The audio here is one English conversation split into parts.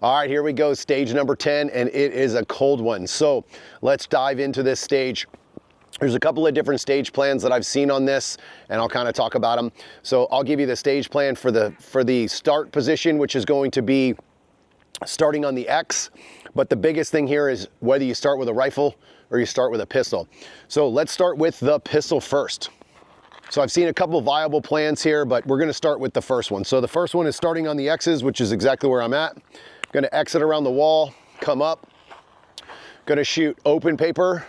All right, here we go, stage number 10, and it is a cold one. So let's dive into this stage. There's a couple of different stage plans that I've seen on this, and I'll kind of talk about them. So I'll give you the stage plan for the start position, which is going to be starting on the X. But the biggest thing here is whether you start with a rifle or you start with a pistol. So let's start with the pistol first. So I've seen a couple viable plans here, but we're gonna start with the first one. So the first one is starting on the X's, which is exactly where I'm at. Gonna exit around the wall, come up, gonna shoot open paper.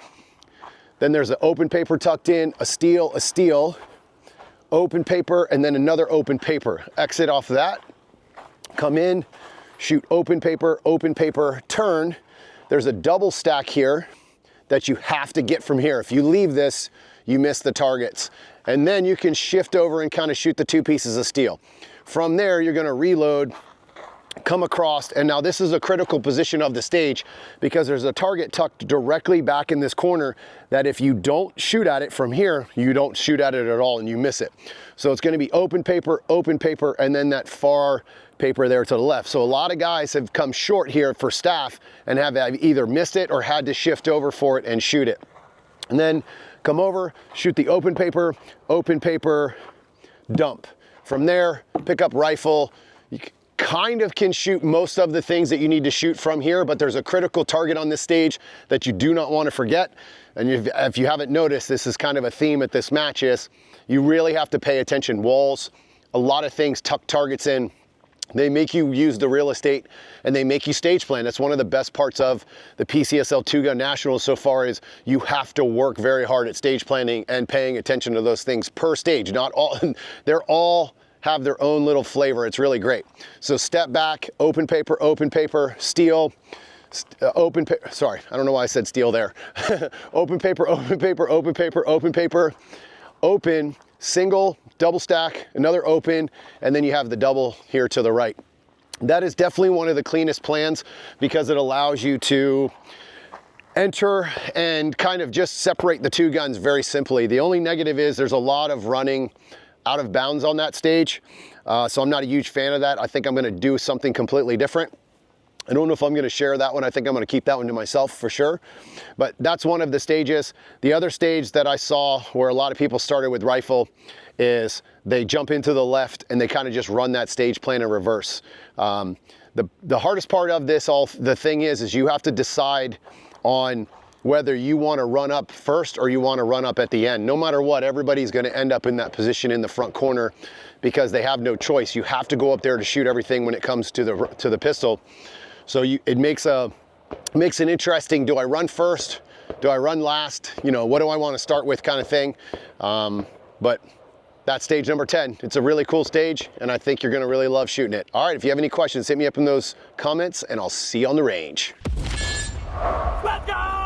Then there's an open paper tucked in, a steel, open paper, and then another open paper. Exit off that, come in, shoot open paper, turn. There's a double stack here that you have to get from here. If you leave this, you miss the targets. And then you can shift over and kind of shoot the two pieces of steel. From there, you're gonna reload, come across, and now this is a critical position of the stage because there's a target tucked directly back in this corner that if you don't shoot at it from here, you don't shoot at it at all and you miss it. So it's gonna be open paper, and then that far paper there to the left. So a lot of guys have come short here for staff and have either missed it or had to shift over for it and shoot it. And then come over, shoot the open paper, dump. From there, pick up rifle. You kind of can shoot most of the things that you need to shoot from here, but there's a critical target on this stage that you do not want to forget. And if you haven't noticed, this is kind of a theme at this match is you really have to pay attention. Walls, a lot of things tuck targets in. They make you use the real estate and they make you stage plan. That's one of the best parts of the PCSL 2-Gun Nationals so far is you have to work very hard at stage planning and paying attention to those things per stage. Not all, they're all have their own little flavor. It's really great. So step back, open paper, steel, sorry, I don't know why I said steel there. open paper, open, single, double stack, another open, and then you have the double here to the right. That is definitely one of the cleanest plans because it allows you to enter and kind of just separate the two guns very simply. The only negative is there's a lot of running out of bounds on that stage. So I'm not a huge fan of that. I think I'm gonna do something completely different. I don't know if I'm gonna share that one. I think I'm gonna keep that one to myself for sure. But that's one of the stages. The other stage that I saw where a lot of people started with rifle is they jump into the left and they kind of just run that stage plan in reverse. The hardest part of this, the thing is you have to decide on whether you want to run up first or you want to run up at the end. No matter what, everybody's going to end up in that position in the front corner because they have no choice. You have to go up there to shoot everything when it comes to the pistol. So it makes it interesting. Do I run first? Do I run last? You know, what do I want to start with kind of thing. But that's stage number 10. It's a really cool stage and I think you're going to really love shooting it. All right, if you have any questions, hit me up in those comments and I'll see you on the range. Let's go!